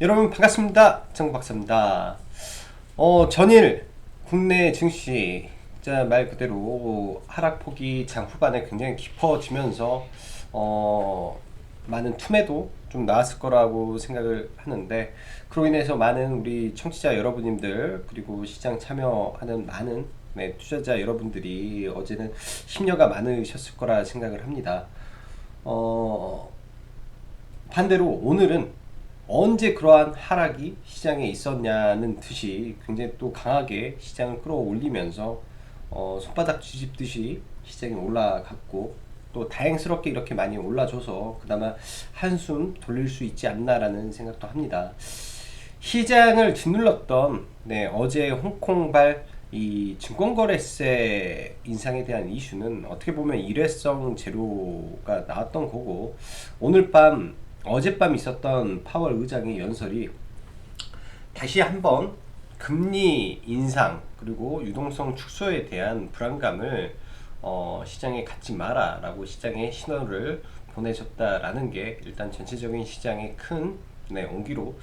여러분 반갑습니다. 정박사입니다. 전일 국내 증시 진짜 말 그대로 하락폭이 장 후반에 굉장히 깊어지면서 많은 투매도 좀 나왔을 거라고 생각을 하는데, 그로 인해서 많은 우리 청취자 여러분님들 그리고 시장 참여하는 많은 투자자 여러분들이 어제는 심려가 많으셨을 거라 생각을 합니다. 어, 반대로 오늘은 언제 그러한 하락이 시장에 있었냐는 듯이 굉장히 또 강하게 시장을 끌어올리면서 손바닥 뒤집듯이 시장이 올라갔고, 또 다행스럽게 이렇게 많이 올라줘서 그나마 한숨 돌릴 수 있지 않나라는 생각도 합니다. 시장을 짓눌렀던 어제 홍콩발 이 증권거래세 인상에 대한 이슈는 어떻게 보면 일회성 재료가 나왔던 거고, 오늘 밤 어젯밤 있었던 파월 의장의 연설이 다시 한번 금리 인상 그리고 유동성 축소에 대한 불안감을 시장에 갖지 마라 라고 시장에 신호를 보내셨다라는 게 일단 전체적인 시장에 큰 온기로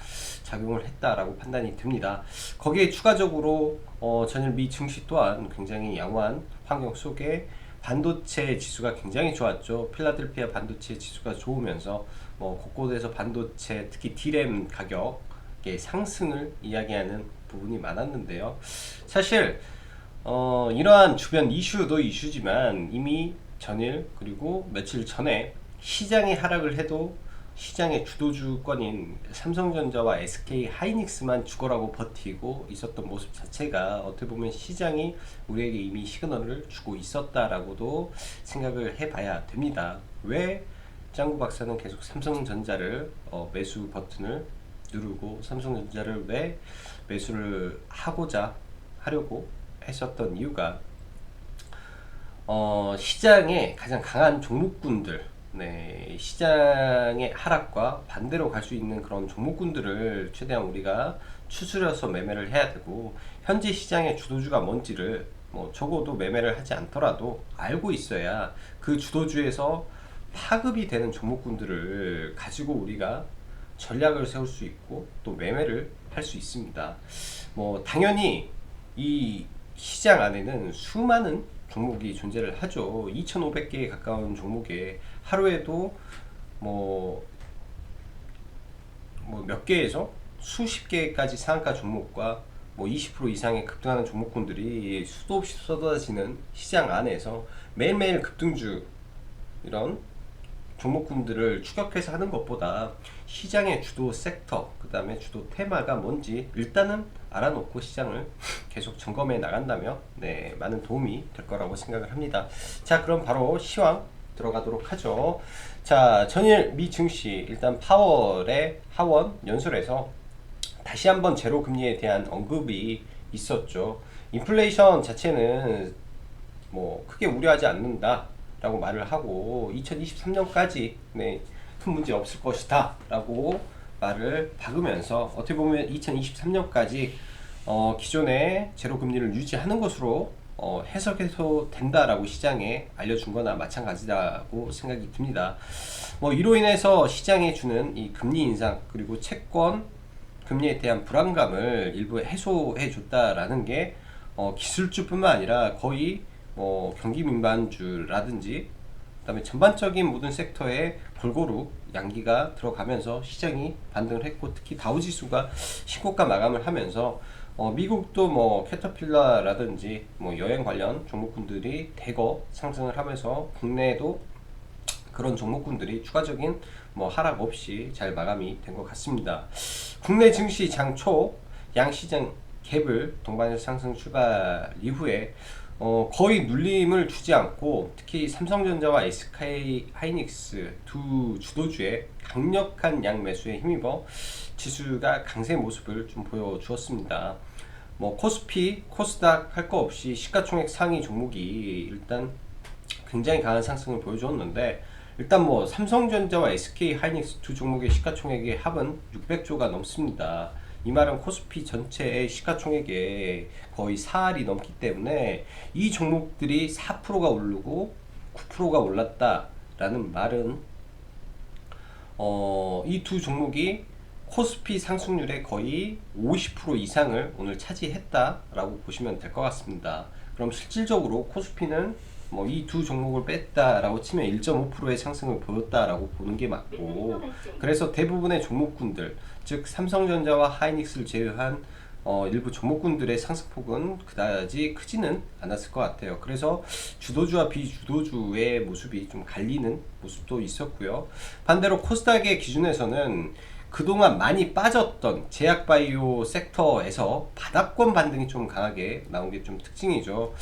작용을 했다라고 판단이 듭니다. 거기에 추가적으로 전일 미 증시 또한 굉장히 양호한 환경 속에 반도체 지수가 굉장히 좋았죠. 필라델피아 반도체 지수가 좋으면서 곳곳에서 반도체 특히 D램 가격의 상승을 이야기하는 부분이 많았는데요. 사실 이러한 주변 이슈도 이슈지만 이미 전일 그리고 며칠 전에 시장이 하락을 해도 시장의 주도주권인 삼성전자와 SK 하이닉스만 죽어라고 버티고 있었던 모습 자체가 어떻게 보면 시장이 우리에게 이미 시그널을 주고 있었다라고도 생각을 해봐야 됩니다. 왜 짱구 박사는 계속 삼성전자를 매수 버튼을 누르고 삼성전자를 왜 매수를 하려고 했었던 이유가, 시장의 가장 강한 종목군들, 시장의 하락과 반대로 갈 수 있는 그런 종목군들을 최대한 우리가 추스려서 매매를 해야 되고, 현재 시장의 주도주가 뭔지를 적어도 매매를 하지 않더라도 알고 있어야 그 주도주에서 파급이 되는 종목군들을 가지고 우리가 전략을 세울 수 있고 또 매매를 할 수 있습니다. 당연히 이 시장 안에는 수많은 종목이 존재를 하죠. 2,500개에 가까운 종목에 하루에도 몇 개에서 수십 개까지 상한가 종목과 20% 이상의 급등하는 종목군들이 수도 없이 쏟아지는 시장 안에서 매일매일 급등주 이런 종목군들을 추격해서 하는 것보다 시장의 주도 섹터, 그 다음에 주도 테마가 뭔지 일단은 알아놓고 시장을 계속 점검해 나간다면 많은 도움이 될 거라고 생각을 합니다. 자, 그럼 바로 시황 들어가도록 하죠. 자, 전일 미 증시 일단 파월의 하원 연설에서 다시 한번 제로 금리에 대한 언급이 있었죠. 인플레이션 자체는 크게 우려하지 않는다 라고 말을 하고 2023년까지 큰 문제 없을 것이다 라고 말을 박으면서 어떻게 보면 2023년까지 기존의 제로 금리를 유지하는 것으로 해석해서 된다라고 시장에 알려준 거나 마찬가지라고 생각이 듭니다. 이로 인해서 시장에 주는 이 금리 인상 그리고 채권 금리에 대한 불안감을 일부 해소해 줬다라는 게 기술주뿐만 아니라 거의 경기 민반주라든지 그다음에 전반적인 모든 섹터에 골고루 양기가 들어가면서 시장이 반등을 했고, 특히 다우지수가 신고가 마감을 하면서 미국도 캐터필러라든지 여행 관련 종목군들이 대거 상승을 하면서 국내에도 그런 종목군들이 추가적인 하락 없이 잘 마감이 된 것 같습니다. 국내 증시 장초 양시장 갭을 동반해서 상승 출발 이후에 거의 눌림을 주지 않고 특히 삼성전자와 SK 하이닉스 두 주도주의 강력한 양매수에 힘입어 지수가 강세 모습을 좀 보여주었습니다. 코스피, 코스닥 할 거 없이 시가총액 상위 종목이 일단 굉장히 강한 상승을 보여주었는데, 일단 삼성전자와 SK 하이닉스 두 종목의 시가총액의 합은 600조가 넘습니다. 이 말은 코스피 전체의 시가총액의 거의 4할이 넘기 때문에 이 종목들이 4%가 오르고 9%가 올랐다라는 말은 이 두 종목이 코스피 상승률의 거의 50% 이상을 오늘 차지했다라고 보시면 될 것 같습니다. 그럼 실질적으로 코스피는 뭐 이 두 종목을 뺐다라고 치면 1.5%의 상승을 보였다라고 보는 게 맞고, 그래서 대부분의 종목군들, 즉 삼성전자와 하이닉스를 제외한 일부 종목군들의 상승폭은 그다지 크지는 않았을 것 같아요. 그래서 주도주와 비주도주의 모습이 좀 갈리는 모습도 있었고요. 반대로 코스닥의 기준에서는 그동안 많이 빠졌던 제약바이오 섹터에서 바닥권 반등이 좀 강하게 나온 게 좀 특징이죠.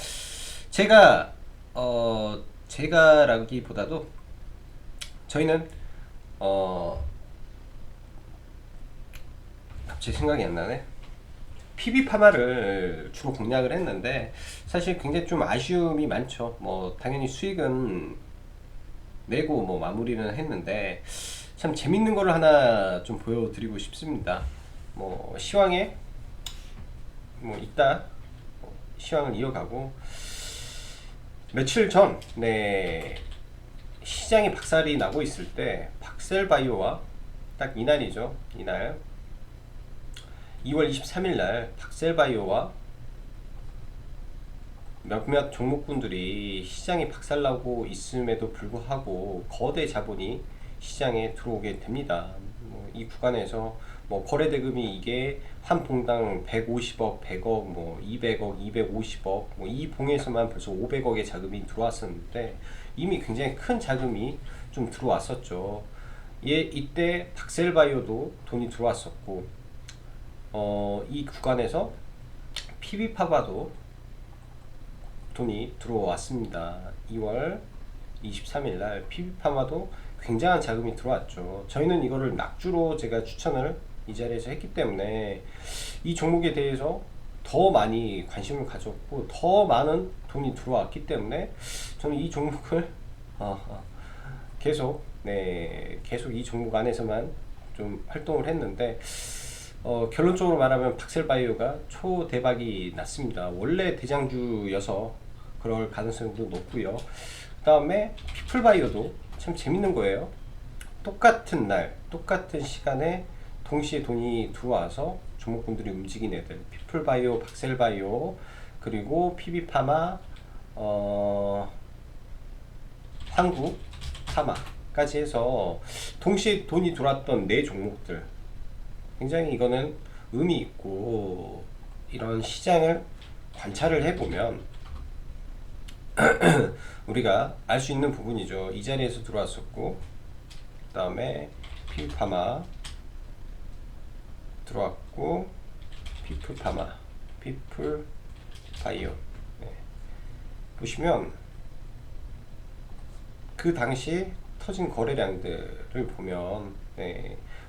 제가라기보다도 저희는 갑자기 생각이 안 나네. PB파마를 주로 공략을 했는데 사실 굉장히 좀 아쉬움이 많죠. 뭐 당연히 수익은 내고 뭐 마무리는 했는데 참 재밌는 거를 하나 좀 보여드리고 싶습니다. 뭐 시황에 뭐 이따 시황을 이어가고, 며칠 전 시장이 박살이 나고 있을 때 박셀바이오와 딱 이날이죠. 이날 2월 23일 날 박셀바이오와 몇몇 종목군들이 시장이 박살나고 있음에도 불구하고 거대 자본이 시장에 들어오게 됩니다. 이 구간에서 뭐 거래 대금이 이게 한 봉당 150억, 100억, 뭐 200억, 250억, 뭐 이 봉에서만 벌써 500억의 자금이 들어왔었는데 이미 굉장히 큰 자금이 좀 들어왔었죠. 이때 박셀바이오도 돈이 들어왔었고, 이 구간에서 PB파바도 돈이 들어왔습니다. 2월 23일 날 PB파마도 굉장한 자금이 들어왔죠. 저희는 이거를 낙주로 제가 추천을 이 자리에서 했기 때문에 이 종목에 대해서 더 많이 관심을 가졌고 더 많은 돈이 들어왔기 때문에 저는 이 종목을 계속 이 종목 안에서만 좀 활동을 했는데, 결론적으로 말하면 박셀바이오가 초대박이 났습니다. 원래 대장주여서 그럴 가능성도 높고요. 그 다음에 피플바이오도 참 재밌는 거예요. 똑같은 날 똑같은 시간에 동시에 돈이 들어와서 종목군들이 움직인 애들, 피플바이오, 박셀바이오, 그리고 PB파마, 한국파마까지 해서 동시에 돈이 들어왔던 네 종목들, 굉장히 이거는 의미 있고, 이런 시장을 관찰을 해보면 우리가 알 수 있는 부분이죠. 이 자리에서 들어왔었고, 그 다음에 피플파마 들어왔고, 피플파마, 피플바이오, 보시면 그 당시 터진 거래량들을 보면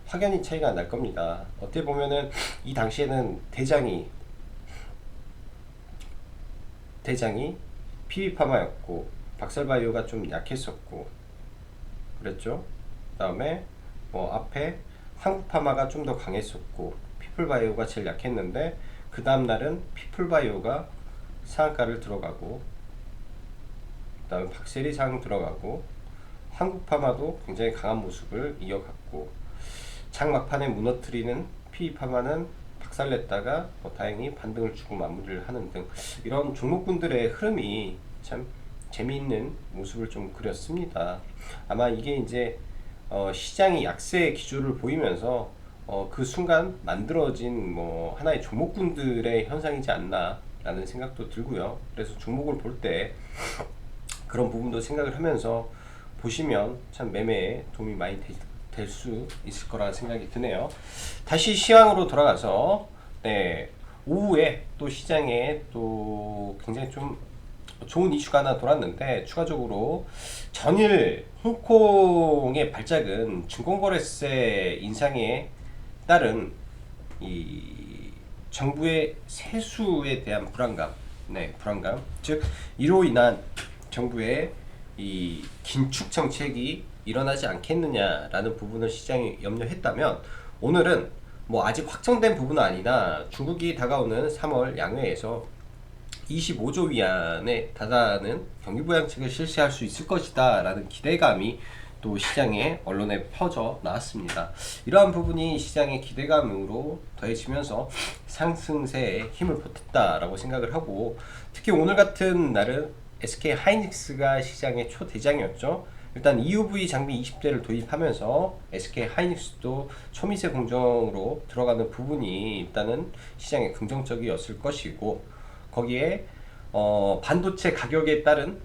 확연히 차이가 날 겁니다. 어떻게 보면은 이 당시에는 대장이 PB파마였고 박셀바이오가 좀 약했었고 그랬죠. 그 다음에 뭐 앞에 한국파마가 좀 더 강했었고 피플바이오가 제일 약했는데, 그 다음날은 피플바이오가 상한가를 들어가고, 그 다음에 박셀이 상 들어가고, 한국파마도 굉장히 강한 모습을 이어갔고, 장막판에 무너뜨리는 PB파마는 박살냈다가 다행히 반등을 주고 마무리를 하는 등, 이런 종목군들의 흐름이 참 재미있는 모습을 좀 그렸습니다. 아마 이게 이제 시장이 약세 기조를 보이면서 그 순간 만들어진 뭐 하나의 종목군들의 현상이지 않나 라는 생각도 들고요. 그래서 종목을 볼 때 그런 부분도 생각을 하면서 보시면 참 매매에 도움이 많이 될 수 있을 거라 생각이 드네요. 다시 시황으로 돌아가서 오후에 또 시장에 또 굉장히 좀 좋은 이슈가 하나 돌았는데, 추가적으로 전일 홍콩의 발작은 증권거래세 인상에 따른 이 정부의 세수에 대한 불안감, 즉 이로 인한 정부의 이 긴축 정책이 일어나지 않겠느냐라는 부분을 시장이 염려했다면, 오늘은 뭐 아직 확정된 부분은 아니나 중국이 다가오는 3월 양회에서 25조 위안에 달하는 경기부양책을 실시할 수 있을 것이다 라는 기대감이 또 시장에 언론에 퍼져 나왔습니다. 이러한 부분이 시장의 기대감으로 더해지면서 상승세에 힘을 보탰다라고 생각을 하고, 특히 오늘 같은 날은 SK 하이닉스가 시장의 초대장이었죠. 일단 EUV 장비 20대를 도입하면서 SK 하이닉스도 초미세 공정으로 들어가는 부분이 일단은 시장에 긍정적이었을 것이고, 거기에 반도체 가격에 따른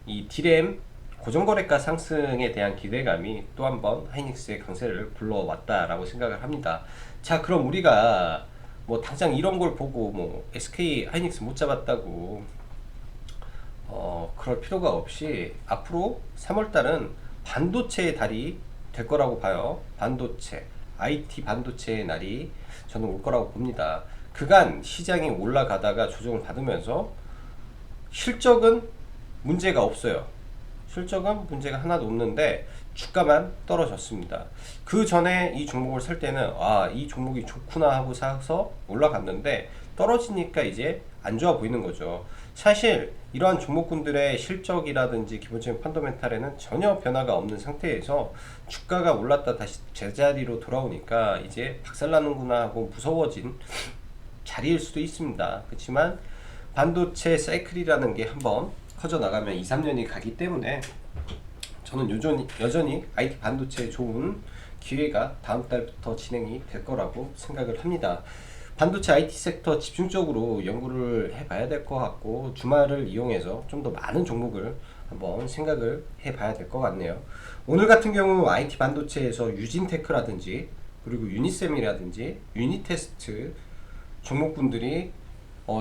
이 D램 고정거래가 상승에 대한 기대감이 또 한번 하이닉스의 강세를 불러왔다라고 생각을 합니다. 자, 그럼 우리가 뭐 당장 이런 걸 보고 뭐 SK 하이닉스 못 잡았다고 그럴 필요가 없이 앞으로 3월달은 반도체의 달이 될 거라고 봐요. 반도체, IT 반도체의 날이 저는 올 거라고 봅니다. 그간 시장이 올라가다가 조정을 받으면서 실적은 문제가 없어요. 실적은 문제가 하나도 없는데 주가만 떨어졌습니다. 그 전에 이 종목을 살 때는 이 종목이 좋구나 하고 사서 올라갔는데 떨어지니까 이제 안 좋아 보이는 거죠. 사실 이러한 종목군들의 실적이라든지 기본적인 펀더멘탈에는 전혀 변화가 없는 상태에서 주가가 올랐다 다시 제자리로 돌아오니까 이제 박살나는구나 하고 무서워진 자리일 수도 있습니다. 그렇지만 반도체 사이클이라는 게 한번 커져나가면 2, 3년이 가기 때문에 저는 여전히 IT 반도체에 좋은 기회가 다음 달부터 진행이 될 거라고 생각을 합니다. 반도체 IT 섹터 집중적으로 연구를 해봐야 될 것 같고, 주말을 이용해서 좀 더 많은 종목을 한번 생각을 해봐야 될 것 같네요. 오늘 같은 경우 IT 반도체에서 유진테크라든지 그리고 유니셈이라든지 유니테스트 종목군들이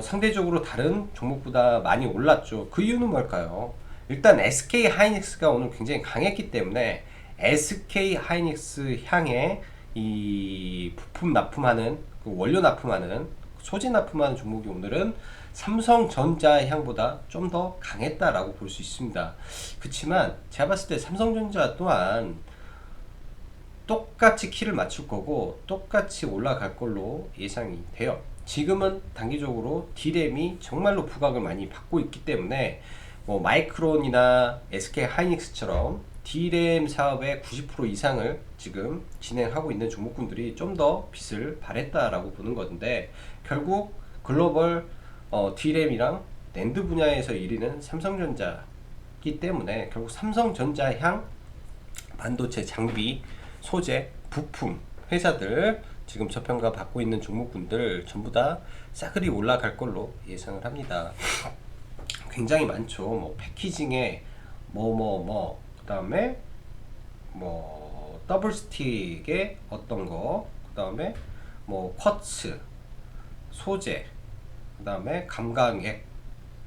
상대적으로 다른 종목보다 많이 올랐죠. 그 이유는 뭘까요? 일단 SK 하이닉스가 오늘 굉장히 강했기 때문에 SK 하이닉스 향해 이 부품 납품하는 그 원료 납품하는 소재 납품하는 종목이 오늘은 삼성전자 향보다 좀 더 강했다라고 볼 수 있습니다. 그렇지만 제가 봤을 때 삼성전자 또한 똑같이 키를 맞출 거고 똑같이 올라갈 걸로 예상이 돼요. 지금은 단기적으로 D램이 정말로 부각을 많이 받고 있기 때문에 뭐 마이크론이나 SK 하이닉스처럼 D램 사업의 90% 이상을 지금 진행하고 있는 종목군들이 좀 더 빛을 발했다라고 보는 건데, 결국 글로벌 D램이랑 낸드 분야에서 1위는 삼성전자이기 때문에 결국 삼성전자 향 반도체 장비, 소재, 부품 회사들 지금 저평가 받고 있는 종목군들 전부 다 싸그리 올라갈 걸로 예상을 합니다. 굉장히 많죠. 뭐 패키징에 그 다음에 뭐 더블 스틱에 어떤 거, 그 다음에 뭐 쿼츠, 소재, 그 다음에 감광액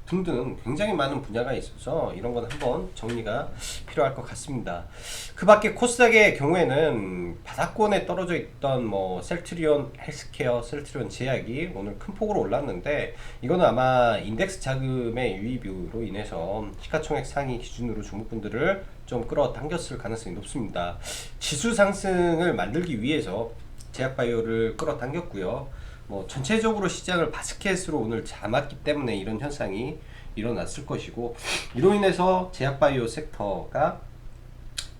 등등 굉장히 많은 분야가 있어서 이런 건 한번 정리가 필요할 것 같습니다. 그 밖에 코스닥의 경우에는 바닥권에 떨어져 있던 뭐 셀트리온 헬스케어, 셀트리온 제약이 오늘 큰 폭으로 올랐는데, 이거는 아마 인덱스 자금의 유입으로 인해서 시가총액 상위 기준으로 종목분들을 좀 끌어당겼을 가능성이 높습니다. 지수 상승을 만들기 위해서 제약바이오를 끌어당겼고요. 뭐 전체적으로 시장을 바스켓으로 오늘 잡았기 때문에 이런 현상이 일어났을 것이고, 이로 인해서 제약바이오 섹터가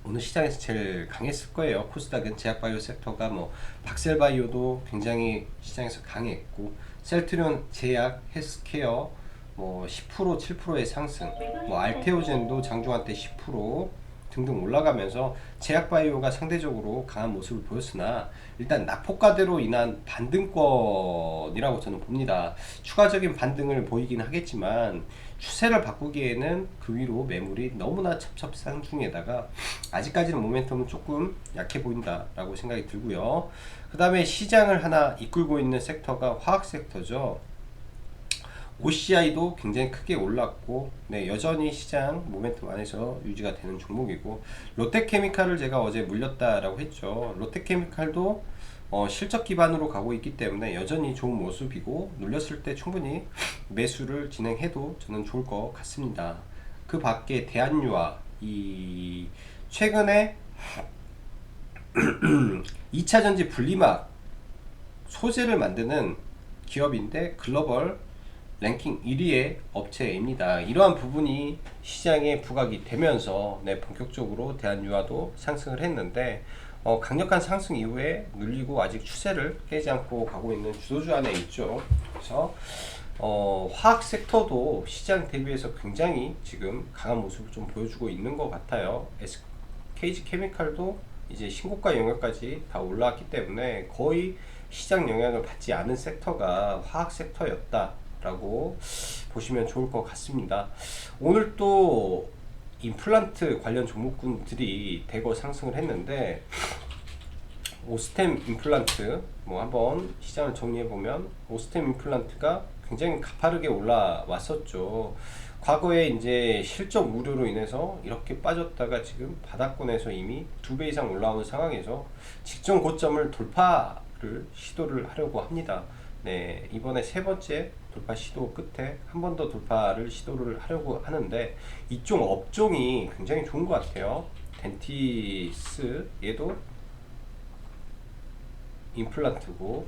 오늘 시장에서 제일 강했을 거예요. 코스닥은 제약바이오 섹터가 뭐 박셀바이오도 굉장히 시장에서 강했고, 셀트리온 제약, 헬스케어 뭐 10% 7%의 상승, 뭐 알테오젠도 장중한 때 10% 등등 올라가면서 제약바이오가 상대적으로 강한 모습을 보였으나 일단 낙폭과대로 인한 반등권이라고 저는 봅니다. 추가적인 반등을 보이긴 하겠지만 추세를 바꾸기에는 그 위로 매물이 너무나 첩첩산중에다가 아직까지는 모멘텀은 조금 약해 보인다라고 생각이 들고요. 그 다음에 시장을 하나 이끌고 있는 섹터가 화학 섹터죠. OCI도 굉장히 크게 올랐고, 네, 여전히 시장 모멘텀 안에서 유지가 되는 종목이고, 롯데케미칼을 제가 어제 물렸다라고 했죠. 롯데케미칼도 실적 기반으로 가고 있기 때문에 여전히 좋은 모습이고, 눌렸을 때 충분히 매수를 진행해도 저는 좋을 것 같습니다. 그 밖에 대한유화, 이 최근에 2차전지 분리막 소재를 만드는 기업인데 글로벌 랭킹 1위의 업체입니다. 이러한 부분이 시장에 부각이 되면서 본격적으로 대한유화도 상승을 했는데 강력한 상승 이후에 눌리고 아직 추세를 깨지 않고 가고 있는 주도주 안에 있죠. 그래서 화학 섹터도 시장 대비해서 굉장히 지금 강한 모습을 좀 보여주고 있는 것 같아요. KG 케미칼도 이제 신고가 영역까지 다 올라왔기 때문에 거의 시장 영향을 받지 않은 섹터가 화학 섹터였다라고 보시면 좋을 것 같습니다. 오늘 또 임플란트 관련 종목군들이 대거 상승을 했는데 오스템 임플란트 한번 시장을 정리해 보면 오스템 임플란트가 굉장히 가파르게 올라왔었죠. 과거에 이제 실적 우려로 인해서 이렇게 빠졌다가 지금 바닥권에서 이미 2배 이상 올라오는 상황에서 직전 고점을 돌파를 시도를 하려고 합니다. 이번에 세 번째 돌파 시도 끝에 한 번 더 돌파를 시도를 하려고 하는데 이쪽 업종이 굉장히 좋은 것 같아요. 덴티스 얘도 임플란트고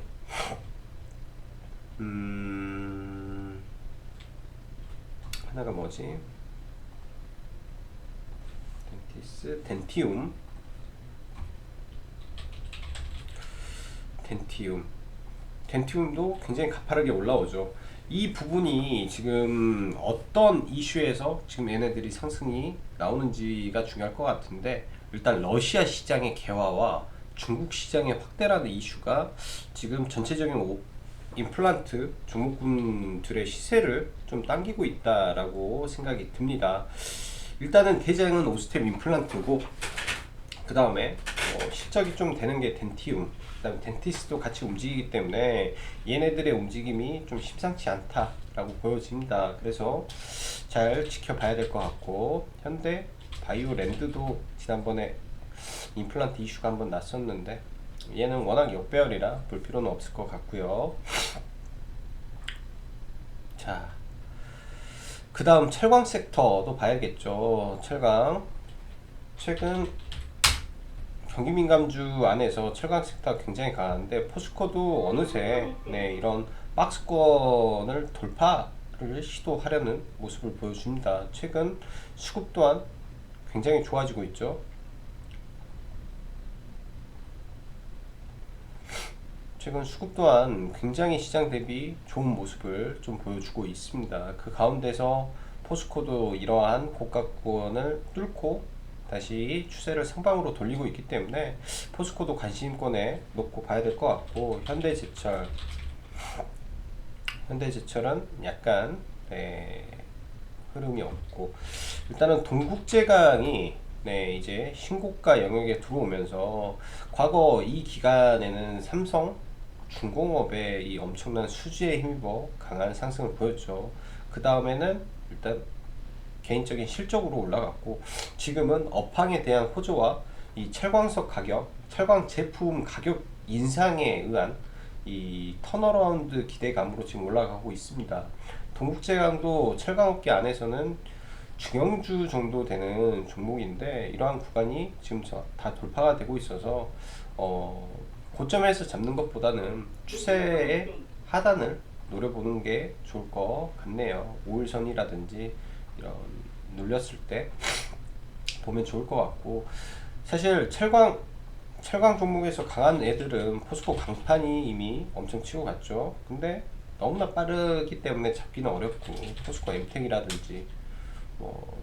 하나가 뭐지? 덴티스, 덴티움도 굉장히 가파르게 올라오죠. 이 부분이 지금 어떤 이슈에서 지금 얘네들이 상승이 나오는지가 중요할 것 같은데 일단 러시아 시장의 개화와 중국 시장의 확대라는 이슈가 지금 전체적인 임플란트 종목군들의 시세를 좀 당기고 있다라고 생각이 듭니다. 일단은 대장은 오스템 임플란트고 그 다음에 실적이 좀 되는 게 덴티움, 그 다음에 덴티스도 같이 움직이기 때문에 얘네들의 움직임이 좀 심상치 않다라고 보여집니다. 그래서 잘 지켜봐야 될 것 같고 현대 바이오랜드도 지난번에 임플란트 이슈가 한번 났었는데 얘는 워낙 역배열이라 볼 필요는 없을 것 같고요. 자, 그 다음 철강 섹터도 봐야겠죠. 철강 최근 경기민감주 안에서 철강 섹터가 굉장히 강한데 포스코도 어느새 이런 박스권을 돌파를 시도하려는 모습을 보여줍니다. 최근 수급 또한 굉장히 좋아지고 있죠. 최근 수급 또한 굉장히 시장 대비 좋은 모습을 좀 보여주고 있습니다. 그 가운데서 포스코도 이러한 고가권을 뚫고 다시 추세를 상방으로 돌리고 있기 때문에 포스코도 관심권에 놓고 봐야 될 것 같고 현대제철은 약간 흐름이 없고 일단은 동국제강이 이제 신고가 영역에 들어오면서 과거 이 기간에는 삼성 중공업의 이 엄청난 수주에 힘입어 강한 상승을 보였죠. 그 다음에는 일단 개인적인 실적으로 올라갔고 지금은 업황에 대한 호조와 이 철광석 가격, 철광 제품 가격 인상에 의한 이 턴어라운드 기대감으로 지금 올라가고 있습니다. 동국제강도 철강업계 안에서는 중형주 정도 되는 종목인데 이러한 구간이 지금 다 돌파가 되고 있어서 고점에서 잡는 것보다는 추세의 하단을 노려보는 게 좋을 것 같네요. 5일선이라든지 이런 눌렸을 때 보면 좋을 것 같고 사실 철강 종목에서 강한 애들은 포스코 강판이 이미 엄청 치고 갔죠. 근데 너무나 빠르기 때문에 잡기는 어렵고 포스코 엠텍이라든지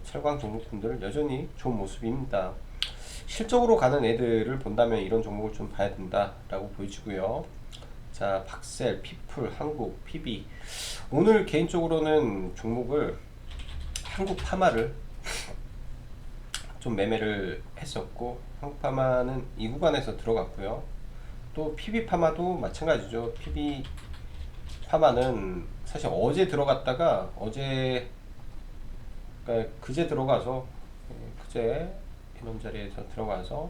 철강 종목군들 여전히 좋은 모습입니다. 실적으로 가는 애들을 본다면 이런 종목을 좀 봐야 된다라고 보여지고요. 자, 박셀, 피플, 한국, PB. 오늘 개인적으로는 종목을 한국 파마를 좀 매매를 했었고 한국 파마는 이 구간에서 들어갔고요. 또 PB 파마도 마찬가지죠. PB 파마는 사실 어제 들어갔다가 그제 들어가서 그제 이런 자리에서 들어가서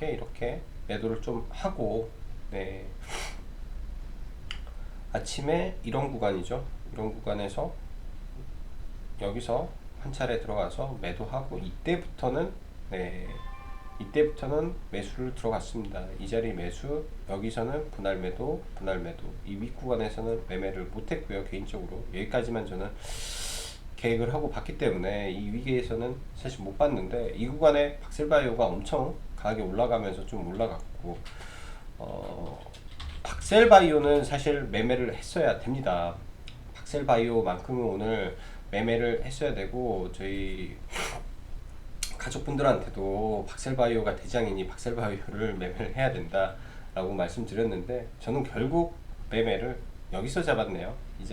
이렇게 매도를 좀 하고 아침에 이런 구간이죠. 이런 구간에서 여기서 한 차례 들어가서 매도하고 이때부터는 이때부터는 매수를 들어갔습니다. 이 자리 매수, 여기서는 분할 매도, 분할 매도. 이 윗구간에서는 매매를 못했고요. 개인적으로 여기까지만 저는 계획을 하고 봤기 때문에 이 위기에서는 사실 못 봤는데, 이 구간에 박셀바이오가 엄청 강하게 올라가면서 좀 올라갔고, 박셀바이오는 사실 매매를 했어야 됩니다. 박셀바이오만큼은 오늘 매매를 했어야 되고, 저희 가족분들한테도 박셀바이오가 대장이니 박셀바이오를 매매를 해야 된다 라고 말씀드렸는데, 저는 결국 매매를 여기서 잡았네요. 이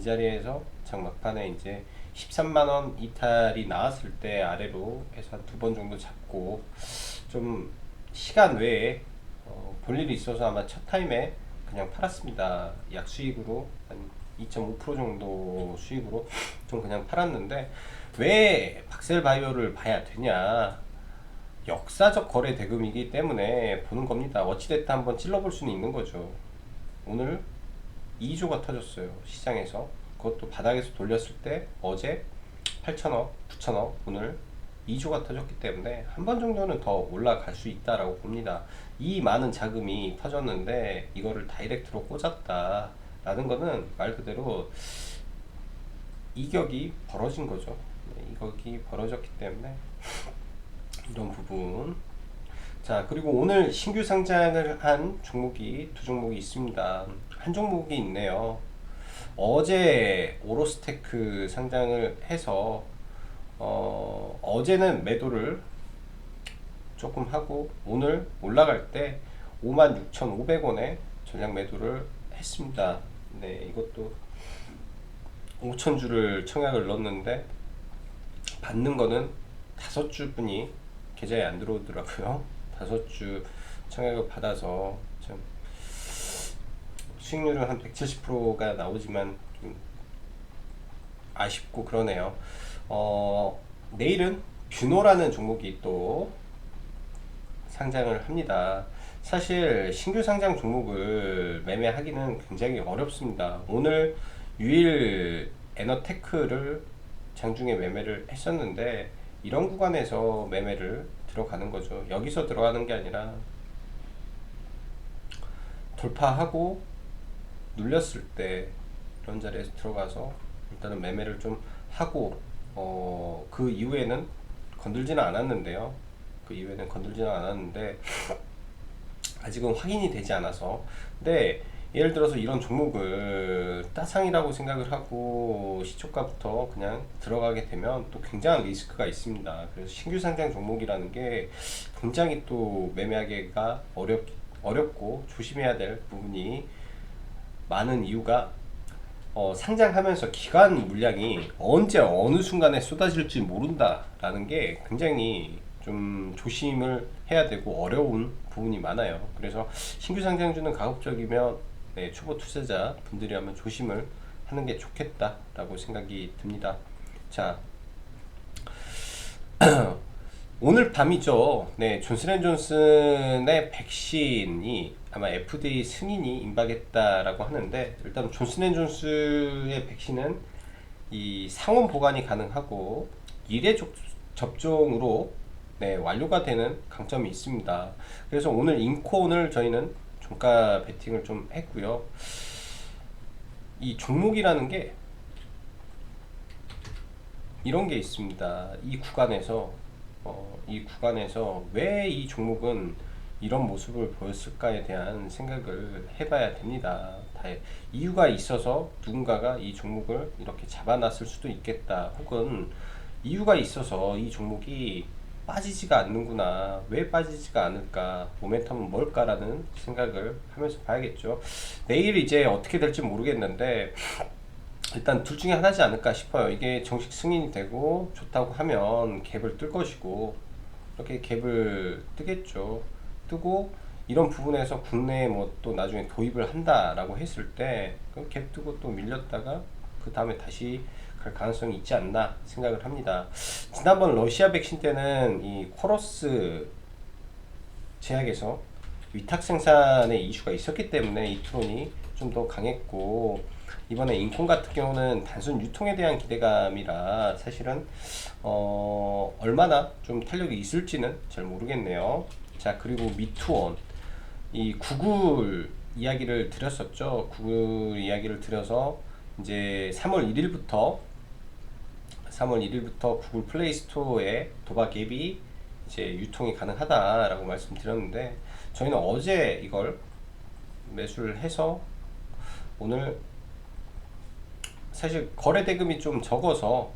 자리에서 장막판에 이제 13만원 이탈이 나왔을 때 아래로 해서 한 두 번 정도 잡고, 좀 시간 외에 볼 일이 있어서 아마 첫 타임에 그냥 팔았습니다. 약 수익으로 한 2.5% 정도 수익으로 좀 그냥 팔았는데, 왜 박셀바이오를 봐야 되냐? 역사적 거래 대금이기 때문에 보는 겁니다. 어찌됐든 한번 찔러볼 수는 있는 거죠. 오늘 2조가 터졌어요, 시장에서. 그것도 바닥에서 돌렸을 때 어제 8천억, 9천억, 오늘 2조가 터졌기 때문에 한 번 정도는 더 올라갈 수 있다라고 봅니다. 이 많은 자금이 터졌는데 이거를 다이렉트로 꽂았다 라는 거는 말 그대로 이격이 벌어진 거죠. 이격이 벌어졌기 때문에 이런 부분. 자, 그리고 오늘 신규 상장을 한 종목이 두 종목이 있습니다. 한 종목이 있네요. 어제 오로스테크 상장을 해서 어제는 매도를 조금 하고, 오늘 올라갈 때 56,500원에 전량 매도를 했습니다. 네, 이것도 5,000주를 청약을 넣었는데 받는 거는 5주뿐이 계좌에 안 들어오더라고요. 5주 청약을 받아서 참 수익률은 한 170%가 나오지만 좀 아쉽고 그러네요. 내일은 뷰노라는 종목이 또 상장을 합니다. 사실 신규 상장 종목을 매매하기는 굉장히 어렵습니다. 오늘 유일 에너테크를 장중에 매매를 했었는데, 이런 구간에서 매매를 들어가는 거죠. 여기서 들어가는 게 아니라 돌파하고 눌렸을 때 이런 자리에서 들어가서 일단은 매매를 좀 하고, 그 이후에는 건들지는 않았는데요. 아직은 확인이 되지 않아서. 근데 예를 들어서 이런 종목을 따상이라고 생각을 하고 시초가부터 그냥 들어가게 되면 또 굉장한 리스크가 있습니다. 그래서 신규 상장 종목이라는 게 굉장히 또 매매하기가 어렵고 조심해야 될 부분이 많은 이유가, 상장하면서 기관 물량이 언제 어느 순간에 쏟아질지 모른다라는 게 굉장히 좀 조심을 해야 되고 어려운 부분이 많아요. 그래서 신규 상장주는 가급적이면 초보 투자자 분들이라면 조심을 하는 게 좋겠다라고 생각이 듭니다. 자, 오늘 밤이죠. 네, 존슨앤존슨의 백신이 아마 FDA 승인이 임박했다라고 하는데, 일단 존슨앤존슨의 백신은 이 상온 보관이 가능하고 접종으로 완료가 되는 강점이 있습니다. 그래서 오늘 인콘을 저희는 종가 베팅을 좀 했고요. 이 종목이라는 게 이런 게 있습니다. 이 구간에서 왜 이 종목은 이런 모습을 보였을까에 대한 생각을 해봐야 됩니다. 이유가 있어서 누군가가 이 종목을 이렇게 잡아놨을 수도 있겠다, 혹은 이유가 있어서 이 종목이 빠지지가 않는구나, 왜 빠지지가 않을까, 모멘텀은 뭘까라는 생각을 하면서 봐야겠죠. 내일 이제 어떻게 될지 모르겠는데 일단 둘 중에 하나지 않을까 싶어요. 이게 정식 승인이 되고 좋다고 하면 갭을 뜰 것이고, 이렇게 갭을 뜨겠죠. 뜨고 이런 부분에서 국내에 뭐 또 나중에 도입을 한다라고 했을 때 갭 뜨고 또 밀렸다가 그 다음에 다시 갈 가능성이 있지 않나 생각을 합니다. 지난번 러시아 백신 때는 이 코러스 제약에서 위탁 생산의 이슈가 있었기 때문에 이트론이 좀 더 강했고, 이번에 인콘 같은 경우는 단순 유통에 대한 기대감이라 사실은 얼마나 좀 탄력이 있을지는 잘 모르겠네요. 자, 그리고 미투원, 이 구글 이야기를 드렸었죠. 구글 이야기를 드려서 이제 3월 1일부터 구글 플레이 스토어에 도박 앱이 이제 유통이 가능하다라고 말씀드렸는데, 저희는 어제 이걸 매수를 해서 오늘 사실 거래 대금이 좀 적어서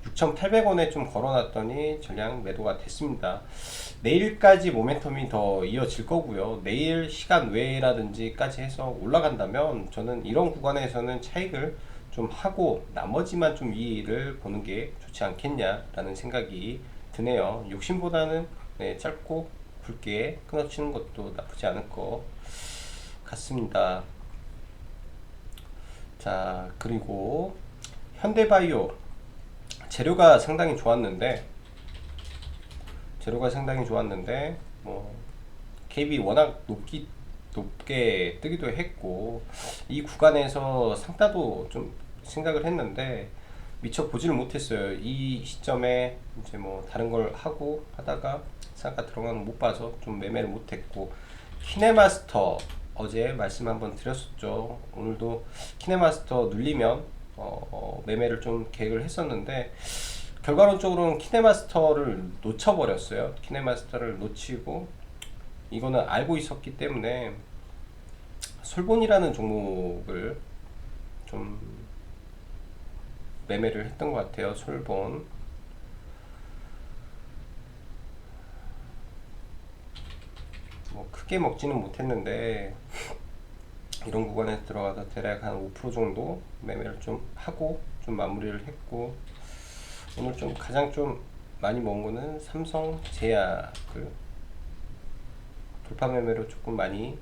6,800원에 좀 걸어놨더니 전량 매도가 됐습니다. 내일까지 모멘텀이 더 이어질 거고요. 내일 시간 외라든지까지 해서 올라간다면 저는 이런 구간에서는 차익을 좀 하고 나머지만 좀 위를 보는 게 좋지 않겠냐라는 생각이 드네요. 욕심보다는 네, 짧고 굵게 끊어치는 것도 나쁘지 않을 것 같습니다. 자, 그리고 현대바이오 재료가 상당히 좋았는데 뭐 갭이 워낙 높게 뜨기도 했고 이 구간에서 상따도 좀 생각을 했는데 미처 보지를 못했어요. 이 시점에 이제 뭐 다른 걸 하고 하다가 상가 들어가는 거 못 봐서 좀 매매를 못했고, 키네마스터 어제 말씀 한번 드렸었죠. 오늘도 키네마스터 눌리면 매매를 좀 계획을 했었는데 결과론적으로는 키네마스터를 놓쳐버렸어요. 키네마스터를 놓치고 이거는 알고 있었기 때문에 솔본이라는 종목을 좀 매매를 했던 것 같아요. 솔본. 뭐 크게 먹지는 못했는데 이런 구간에 들어가서 대략 한 5% 정도 매매를 좀 하고 좀 마무리를 했고, 오늘 좀 가장 좀 많이 먹은 거는 삼성제약을 돌파 매매로 조금 많이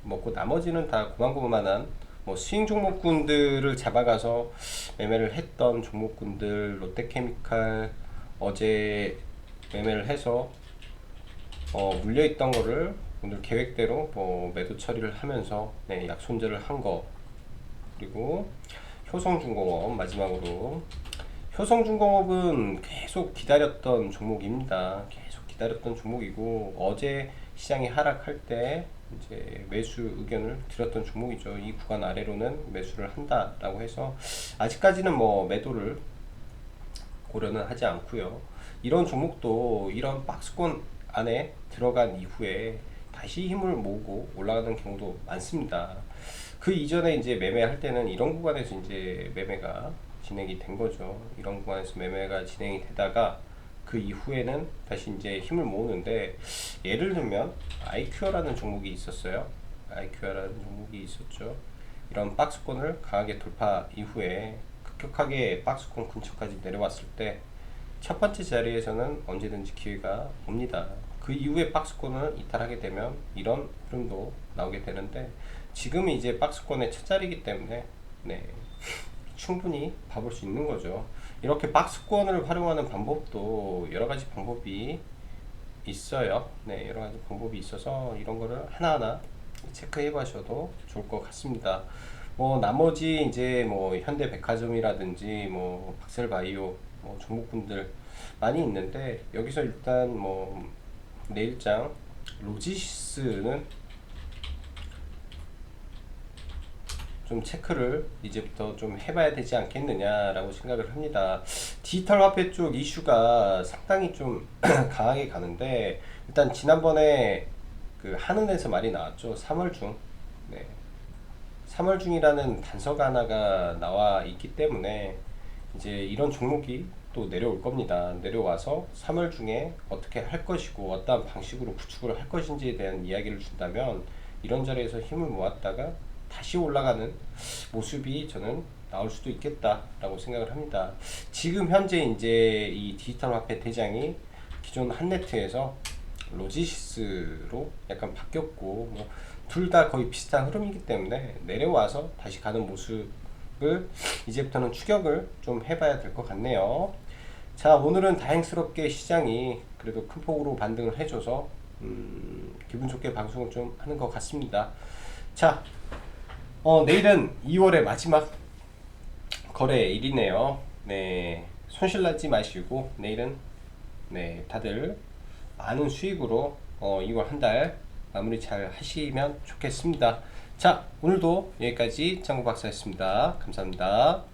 먹고, 나머지는 다 고만고만한 뭐 스윙 종목군들을 잡아가서 매매를 했던 종목군들, 롯데케미칼 어제 매매를 해서 물려있던 거를 오늘 계획대로 뭐 매도 처리를 하면서 네, 약 손절을 한 거. 그리고 효성중공업 마지막으로, 효성중공업은 계속 기다렸던 종목입니다. 계속 기다렸던 종목이고 어제 시장이 하락할 때 이제 매수 의견을 드렸던 종목이죠. 이 구간 아래로는 매수를 한다라고 해서 아직까지는 뭐 매도를 고려는 하지 않고요. 이런 종목도 이런 박스권 안에 들어간 이후에 다시 힘을 모으고 올라가는 경우도 많습니다. 그 이전에 이제 매매할 때는 이런 구간에서 이제 매매가 진행이 된 거죠. 이런 구간에서 매매가 진행이 되다가 그 이후에는 다시 이제 힘을 모으는데, 예를 들면 IQ라는 종목이 있었어요. IQ라는 종목이 있었죠. 이런 박스권을 강하게 돌파 이후에 급격하게 박스권 근처까지 내려왔을 때 첫 번째 자리에서는 언제든지 기회가 옵니다. 그 이후에 박스권을 이탈하게 되면 이런 흐름도 나오게 되는데, 지금이 이제 박스권의 첫 자리이기 때문에 네, 충분히 봐볼 수 있는 거죠. 이렇게 박스권을 활용하는 방법도 여러 가지 방법이 있어요. 네, 여러 가지 방법이 있어서 이런 거를 하나하나 체크해 보셔도 좋을 것 같습니다. 뭐 나머지 이제 뭐 현대백화점이라든지 뭐 박셀바이오 뭐 종목군들 많이 있는데, 여기서 일단 뭐 내일장 로지시스는 좀 체크를 이제부터 좀 해봐야 되지 않겠느냐라고 생각을 합니다. 디지털 화폐 쪽 이슈가 상당히 좀 강하게 가는데, 일단 지난번에 그 한은에서 말이 나왔죠. 3월중. 네. 3월중이라는 단서가 하나가 나와 있기 때문에 이제 이런 종목이 또 내려올 겁니다. 내려와서 3월 중에 어떻게 할 것이고 어떠한 방식으로 구축을 할 것인지에 대한 이야기를 준다면 이런 자리에서 힘을 모았다가 다시 올라가는 모습이 저는 나올 수도 있겠다라고 생각을 합니다. 지금 현재 이제 이 디지털 화폐 대장이 기존 한네트에서 로지시스로 약간 바뀌었고, 뭐 둘 다 거의 비슷한 흐름이기 때문에 내려와서 다시 가는 모습을 이제부터는 추격을 좀 해봐야 될 것 같네요. 자, 오늘은 다행스럽게 시장이 그래도 큰 폭으로 반등을 해줘서 기분 좋게 방송을 좀 하는 것 같습니다. 자, 내일은 2월의 마지막 거래일이네요. 네, 손실나지 마시고 내일은 네 다들 많은 수익으로 2월 한 달 마무리 잘 하시면 좋겠습니다. 자, 오늘도 여기까지 짱구 박사였습니다. 감사합니다.